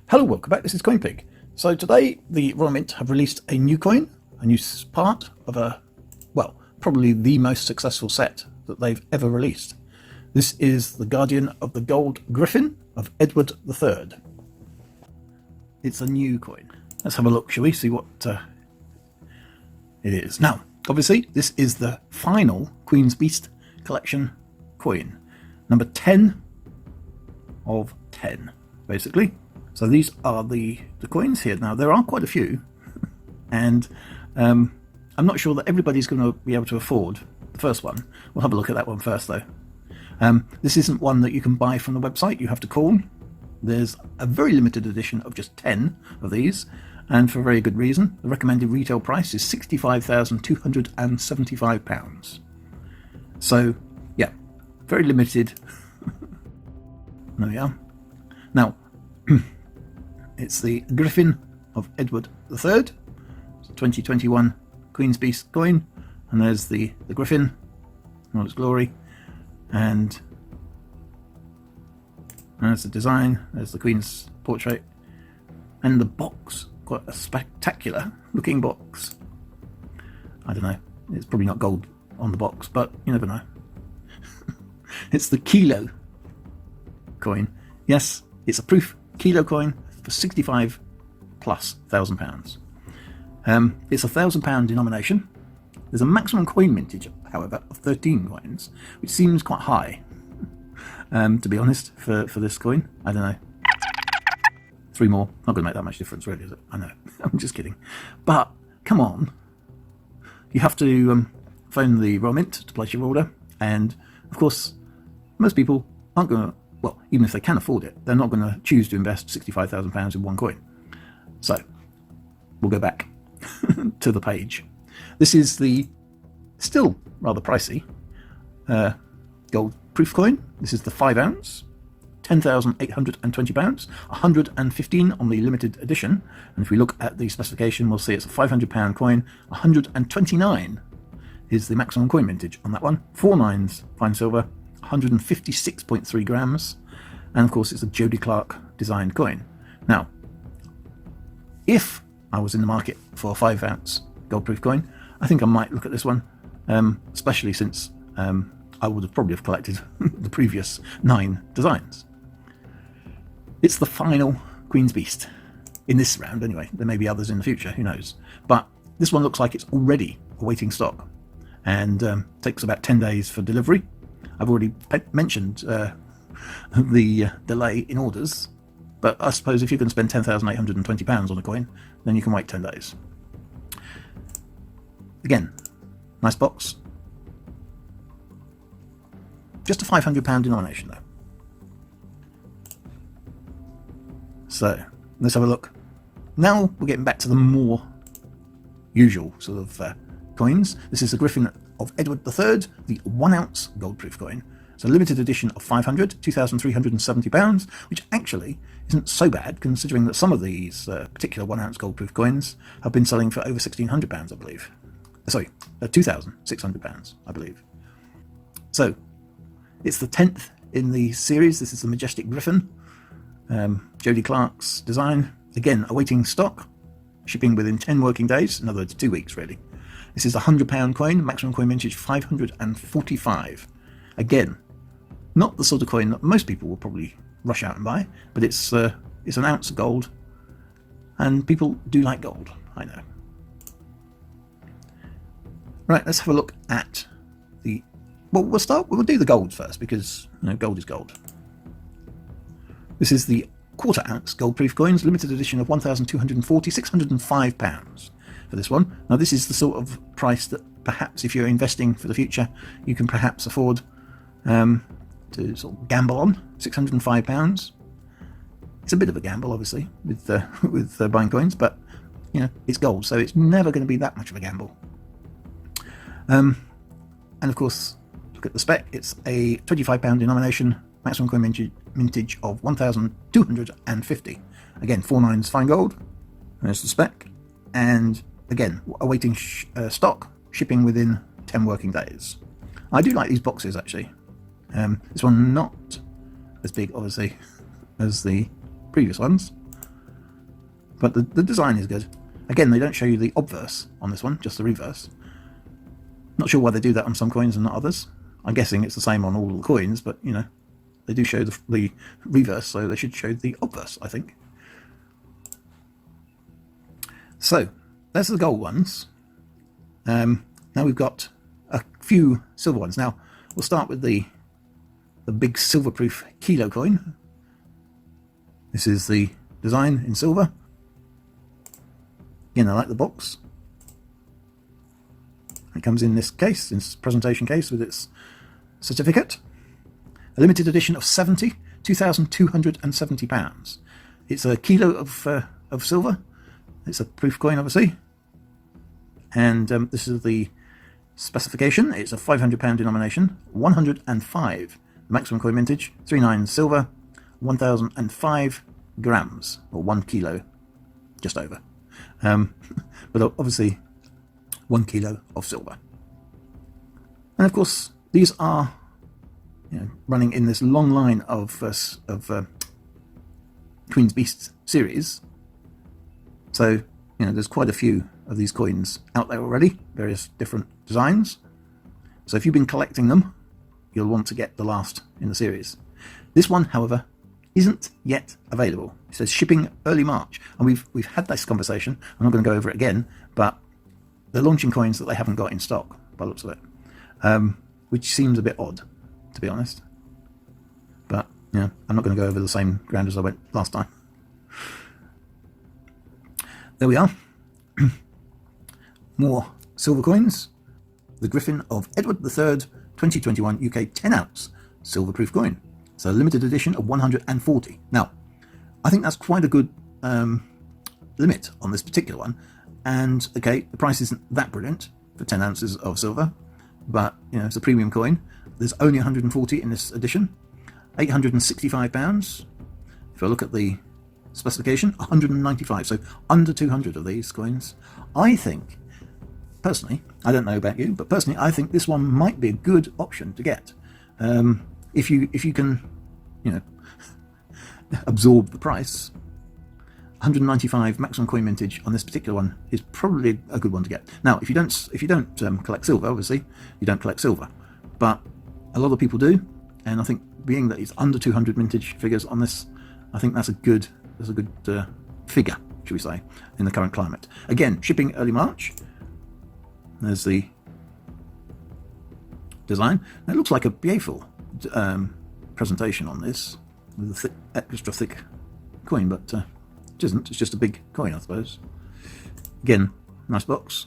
Hello, welcome back. This is CoinPig. So today the Royal Mint have released a new coin, a new part of probably the most successful set that they've ever released. This is the Guardian of the Gold Griffin of Edward III. It's a new coin. Let's have a look, shall we? See what it is. Now, obviously, this is the final Queen's Beast collection coin. Number 10 of 10, basically. So these are the coins here. Now, there are quite a few, and I'm not sure that everybody's going to be able to afford the first one. We'll have a look at that one first, though. This isn't one that you can buy from the website. You have to call. There's a very limited edition of just 10 of these, and for a very good reason. The recommended retail price is £65,275. So, yeah, very limited. There we are. Now, it's the Griffin of Edward III. It's a 2021 Queen's Beast coin. And there's the Griffin in all its glory. And there's the design. There's the Queen's portrait. And the box. Quite a spectacular looking box. I don't know. It's probably not gold on the box, but you never know. It's the Kilo coin. Yes, it's a proof Kilo coin for £65,000+. It's a £1,000 denomination. There's a maximum coin mintage, however, of 13 coins, which seems quite high, to be honest, for this coin. I don't know. 3 more. Not going to make that much difference, really, is it? I know. I'm just kidding. But, come on. You have to phone the Royal Mint to place your order. And, of course, most people aren't going to, well, even if they can afford it, they're not going to choose to invest £65,000 in one coin. So, we'll go back to the page. This is the still rather pricey gold proof coin. This is the 5 ounce, £10,820, 115 on the limited edition. And if we look at the specification, we'll see it's a £500 coin. 129 is the maximum coin mintage on that one. 4 nines fine silver, 156.3 grams. And of course, it's a Jody Clark designed coin. Now, if I was in the market for a 5 ounce gold proof coin, I think I might look at this one, especially since I would have probably have collected the previous 9 designs. It's the final Queen's Beast in this round anyway. There may be others in the future, who knows. But this one looks like it's already awaiting stock and takes about 10 days for delivery. I've already mentioned the delay in orders, but I suppose if you can spend £10,820 on a coin, then you can wait 10 days. Again, nice box. Just a £500 denomination, though. So, let's have a look. Now we're getting back to the more usual sort of coins. This is the Griffin of Edward III, the 1 ounce gold proof coin. It's a limited edition of 500, £2,370, which actually isn't so bad considering that some of these particular 1 ounce gold proof coins have been selling for over £1,600, I believe. Sorry, £2,600, I believe. So, it's the 10th in the series. This is the Majestic Griffin, Jody Clark's design. Again, awaiting stock, shipping within 10 working days, in other words, 2 weeks really. This is a £100 coin, maximum coin mintage 545. Again, not the sort of coin that most people will probably rush out and buy, but it's an ounce of gold, and people do like gold, I know. Right, let's have a look at the... Well, we'll do the gold first, because gold is gold. This is the 1/4 ounce gold proof coins, limited edition of 1,240, £605 for this one. Now, this is the sort of price that perhaps if you're investing for the future, you can perhaps afford to sort of gamble on. £605. It's a bit of a gamble, obviously, with buying coins, but it's gold, so it's never going to be that much of a gamble. And of course, look at the spec. It's a £25 denomination, maximum coin mintage of 1,250. Again, 4 nines fine gold. There's the spec. And again, awaiting stock, shipping within 10 working days. I do like these boxes, actually. This one not as big, obviously, as the previous ones, But the design is good. Again, they don't show you the obverse on this one, just the reverse. Not sure why they do that on some coins and not others. I'm guessing it's the same on all the coins, but you know, they do show the reverse, so they should show the obverse, I think. So there's the gold ones. Now we've got a few silver ones. Now we'll start with the big silver-proof kilo coin. This is the design in silver. Again, I like the box. It comes in this case, in this presentation case, with its certificate. A limited edition of 70, £2,270. It's a kilo of silver. It's a proof coin, obviously. And this is the specification. It's a £500 denomination, 105 maximum coin mintage, 39 silver, 1005 grams, or 1 kilo, just over. But obviously 1 kilo of silver. And of course, these are, you know, running in this long line of Queen's Beasts series. So, you know, there's quite a few of these coins out there already, various different designs. So if you've been collecting them, you'll want to get the last in the series. This one, however, isn't yet available. It says shipping early March, and we've had this conversation. I'm not going to go over it again, but they're launching coins that they haven't got in stock, by the looks of it, which seems a bit odd, to be honest. But you know, I'm not going to go over the same ground as I went last time. There we are. More silver coins. The Griffin of Edward III 2021 UK 10-ounce silver proof coin. It's a limited edition of 140. Now, I think that's quite a good limit on this particular one. And okay, the price isn't that brilliant for 10 ounces of silver, but you know, it's a premium coin. There's only 140 in this edition. £865. If I look at the specification, 195, so under 200 of these coins. I think, personally, I don't know about you, but personally I think this one might be a good option to get. If you can, you know, absorb the price. 195 maximum coin mintage on this particular one is probably a good one to get. Now, if you don't collect silver, obviously you don't collect silver, but a lot of people do, and I think being that it's under 200 mintage figures on this, I think that's a good figure, should we say, in the current climate. Again, shipping early March. There's the design. Now, it looks like a beautiful presentation on this with a extra thick coin, but it isn't. It's just a big coin, I suppose. Again, nice box.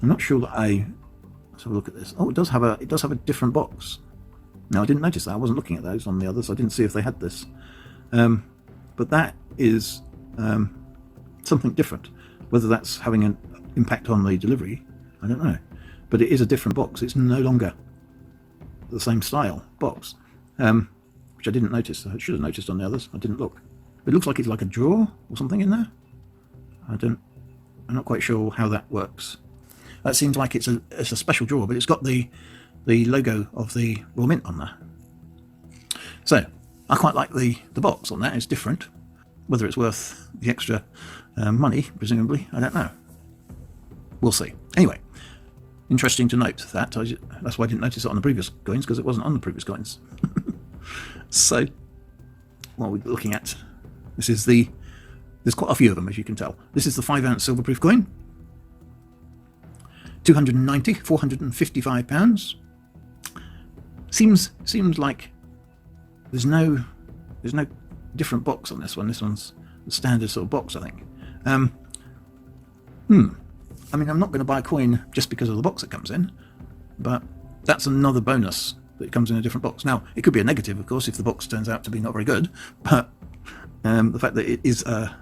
I'm not sure that let's have a look at this. Oh, it does have a different box. Now, I didn't notice that. I wasn't looking at those on the others. I didn't see if they had this. But that is something different. Whether that's having an impact on the delivery, I don't know. But it is a different box. It's no longer the same style box, which I didn't notice. I should have noticed on the others. I didn't look. It looks like it's like a drawer or something in there. I'm not quite sure how that works. That seems like it's a special drawer, but it's got the logo of the Royal Mint on there. So I quite like the box on that. It's different. Whether it's worth the extra money, presumably, I don't know. We'll see. Anyway, interesting to note that. That's why I didn't notice it on the previous coins, because it wasn't on the previous coins. So what we're looking at, there's quite a few of them, as you can tell. This is the 5-ounce silver proof coin. 290, £455. Seems like there's no different box on this one. This one's the standard sort of box, I think. I mean, I'm not going to buy a coin just because of the box it comes in, but that's another bonus that it comes in a different box. Now, it could be a negative, of course, if the box turns out to be not very good, but the fact that it is a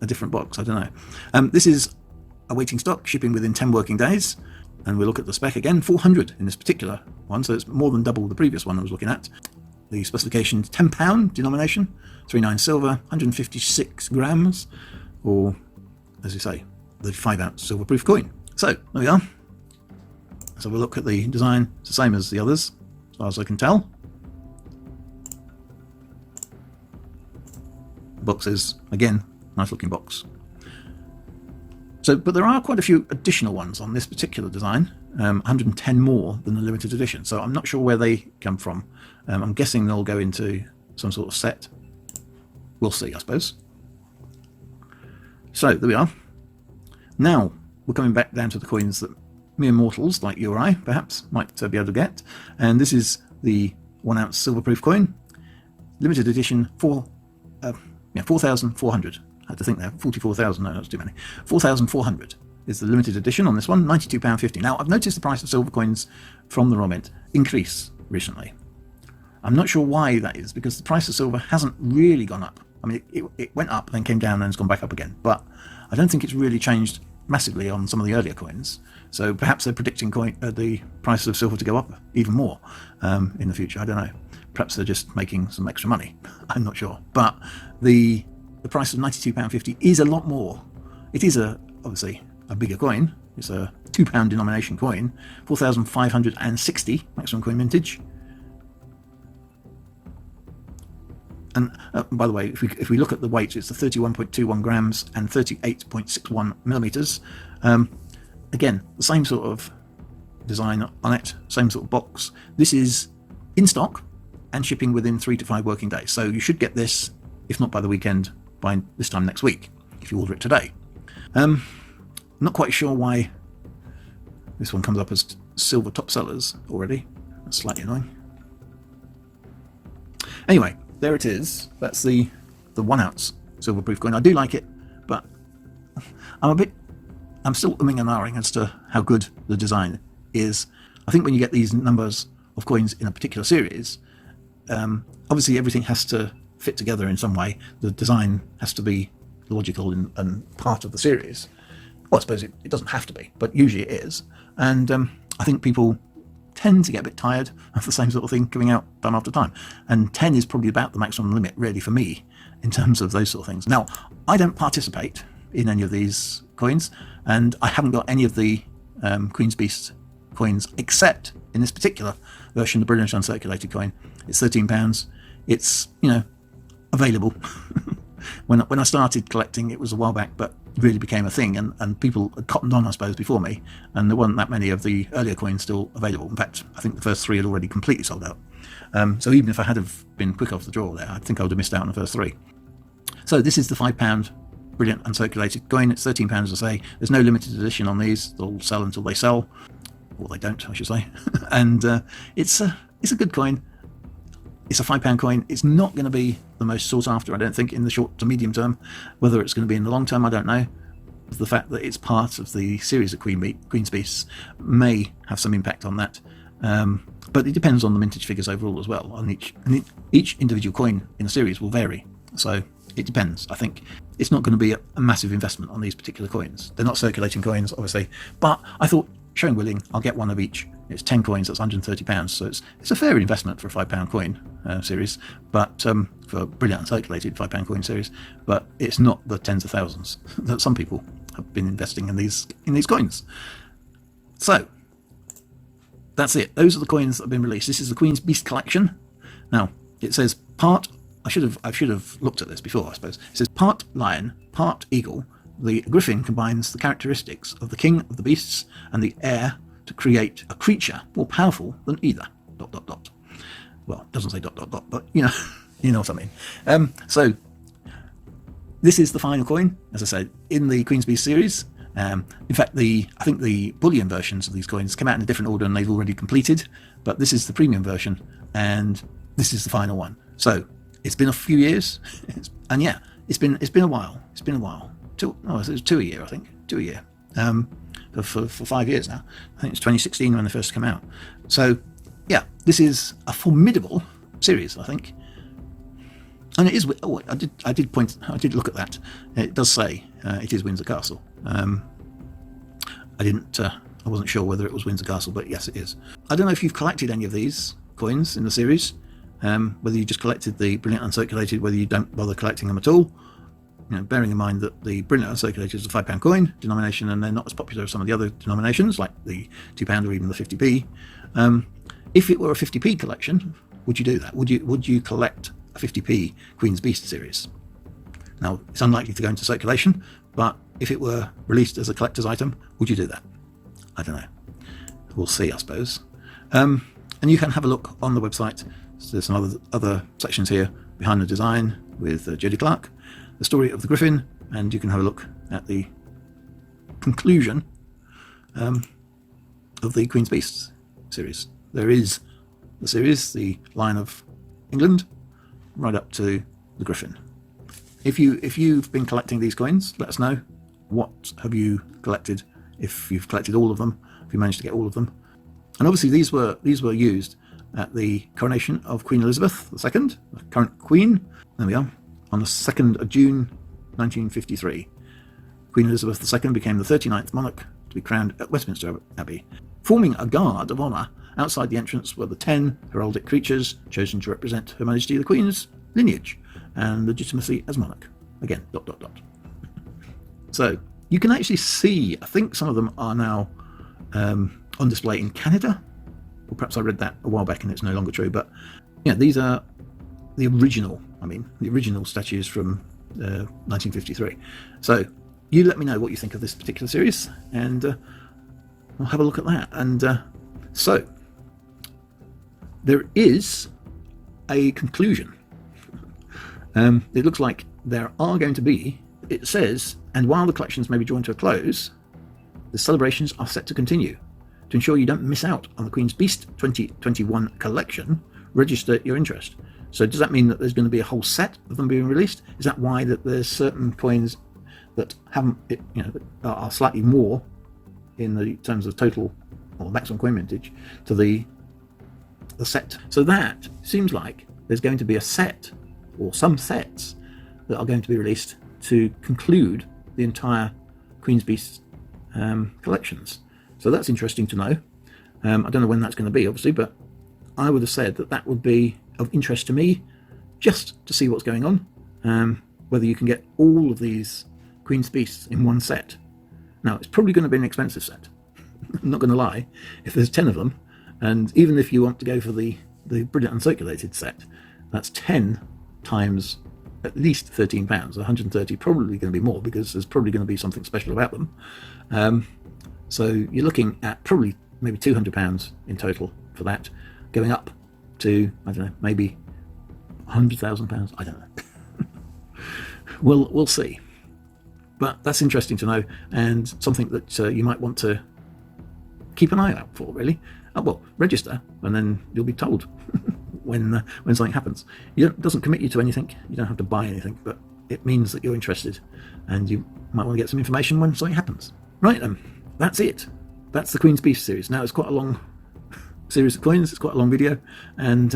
different box, I don't know. This is awaiting stock, shipping within 10 working days, and we'll look at the spec again. 400 in this particular one, so it's more than double the previous one I was looking at. The specification, £10 denomination, 39 silver, 156 grams, or, as you say, the 5-ounce silver proof coin. So, there we are. So we'll look at the design. It's the same as the others, as far as I can tell. box is, again, nice looking box. So, but there are quite a few additional ones on this particular design, 110 more than the limited edition. So I'm not sure where they come from. I'm guessing they'll go into some sort of set. We'll see, I suppose. So there we are. Now we're coming back down to the coins that mere mortals like you or I perhaps might be able to get. And this is the 1 ounce silver proof coin, limited edition, 4,400. I had to think there, 44,000, no, that's too many. 4,400 is the limited edition on this one, £92.50. Now, I've noticed the price of silver coins from the Royal Mint increase recently. I'm not sure why that is, because the price of silver hasn't really gone up. I mean, it went up, then came down, and it's gone back up again. But I don't think it's really changed massively on some of the earlier coins. So perhaps they're predicting the price of silver to go up even more in the future. I don't know. Perhaps they're just making some extra money. I'm not sure. But the price of £92.50 is a lot more. It is obviously a bigger coin. It's a £2 denomination coin, 4,560 maximum coin mintage. And by the way, if we look at the weight, it's the 31.21 grams and 38.61 millimeters. Again, the same sort of design on it, same sort of box. This is in stock and shipping within 3 to 5 working days. So you should get this, if not by the weekend, by this time next week, if you order it today. Not quite sure why this one comes up as silver top sellers already. That's slightly annoying. Anyway, there it is. That's the 1 ounce silver proof coin. I do like it, but I'm still umming and ahhing as to how good the design is. I think when you get these numbers of coins in a particular series, obviously everything has to fit together in some way. The design has to be logical and part of the series. Well, I suppose it doesn't have to be, but usually it is. And I think people tend to get a bit tired of the same sort of thing coming out time after time. And 10 is probably about the maximum limit, really, for me, in terms of those sort of things. Now, I don't participate in any of these coins, and I haven't got any of the Queen's Beast coins, except in this particular version, the Brilliant Uncirculated coin. It's £13. It's, available. When I started collecting, it was a while back, but it really became a thing, and people had cottoned on, I suppose, before me, and there weren't that many of the earlier coins still available. In fact, I think the first 3 had already completely sold out. So even if I had have been quick off the draw there, I think I would have missed out on the first 3. So this is the £5 Brilliant Uncirculated coin. It's £13, as I say. There's no limited edition on these. They'll sell until they sell, or they don't, I should say. And it's a good coin. It's a £5 coin. It's not going to be the most sought after, I don't think, in the short to medium term. Whether it's going to be in the long term, I don't know. The fact that it's part of the series of Queen's Beasts may have some impact on that. But it depends on the mintage figures overall as well. On each individual coin in the series will vary. So it depends. I think it's not going to be a massive investment on these particular coins. They're not circulating coins, obviously. But I thought, showing willing, I'll get one of each. It's 10 coins, that's £130. So it's a fair investment for a £5 coin series, but for a Brilliant Uncirculated £5 coin series. But it's not the tens of thousands that some people have been investing in these coins. So that's it. Those are the coins that have been released. This is the Queen's Beast collection. Now it says part. I should have looked at this before, I suppose. It says part lion, part eagle. The griffin combines the characteristics of the king of the beasts and the heir to create a creature more powerful than either. ... Well, it doesn't say ... but you know what I mean. So this is the final coin, as I said, in the Queen's Beast series. In fact, I think the bullion versions of these coins come out in a different order and they've already completed, but this is the premium version and this is the final one. So it's been a few years, and yeah, it's been a while. It's been a while. It was 2 a year, I think. 2 a year. For 5 years now. I think it's 2016 when they first came out. So yeah, this is a formidable series, I think. And it is. Oh, I did look at that. It does say it is Windsor Castle. I wasn't sure whether it was Windsor Castle, but yes, it is. I don't know if you've collected any of these coins in the series. Whether you just collected the Brilliant Uncirculated, whether you don't bother collecting them at all. Bearing in mind that the Brilliant Uncirculated is a £5 coin denomination, and they're not as popular as some of the other denominations, like the £2 or even the 50p. If it were a 50p collection, would you do that? Would you collect a 50p Queen's Beast series? Now, it's unlikely to go into circulation, but if it were released as a collector's item, would you do that? I don't know. We'll see, I suppose. And you can have a look on the website. So there's some other sections here behind the design with Jodie Clark, the story of the Griffin, and you can have a look at the conclusion of the Queen's Beasts series. There is the series, the Lion of England, right up to the Griffin. If you've been collecting these coins, let us know. What have you collected? If you've collected all of them, if you managed to get all of them. And obviously these were used at the coronation of Queen Elizabeth II, the current Queen. There we are, on the 2nd of June 1953. Queen Elizabeth II became the 39th monarch to be crowned at Westminster Abbey. Forming a guard of honour outside the entrance were the 10 heraldic creatures chosen to represent Her Majesty the Queen's lineage and legitimacy as monarch. Again, ... So you can actually see, I think some of them are now on display in Canada. Or perhaps I read that a while back and it's no longer true. But yeah, these are the original statues from 1953. So you let me know what you think of this particular series, and we'll have a look at that. And so there is a conclusion. It looks like there are going to be, it says, and while the collections may be drawn to a close, the celebrations are set to continue. To ensure you don't miss out on the Queen's Beast 2021 collection, register your interest. So does that mean that there's going to be a whole set of them being released? Is that why that there's certain coins that haven't, that are slightly more in the terms of total or maximum coin mintage to the set? So that seems like there's going to be a set, or some sets, that are going to be released to conclude the entire Queen's Beast collections. So that's interesting to know. I don't know when that's going to be, obviously, but I would have said that would be of interest to me, just to see what's going on, whether you can get all of these Queen's Beasts in one set. Now, it's probably going to be an expensive set. I'm not going to lie. If there's 10 of them, and even if you want to go for the brilliant uncirculated set, that's 10 times at least £13. 130 probably going to be more, because there's probably going to be something special about them. So you're looking at probably maybe £200 in total for that, going up to, I don't know, maybe £100,000. I don't know. We'll see. But that's interesting to know, and something that you might want to keep an eye out for, really. Well, register, and then you'll be told when something happens. It doesn't commit you to anything. You don't have to buy anything, but it means that you're interested, and you might want to get some information when something happens. Right then, that's it. That's the Queen's Beast series. Now, it's quite a long series of coins. It's quite a long video, and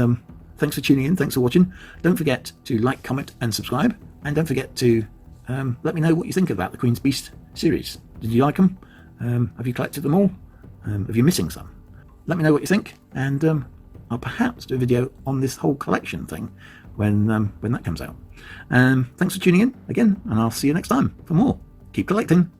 thanks for tuning in. Thanks for watching. Don't forget to like, comment, and subscribe, and don't forget to let me know what you think about the Queen's Beast series. Did you like them? Have you collected them all? Have you missing some? Let me know what you think, and I'll perhaps do a video on this whole collection thing when that comes out. Thanks for tuning in again, and I'll see you next time for more. Keep collecting.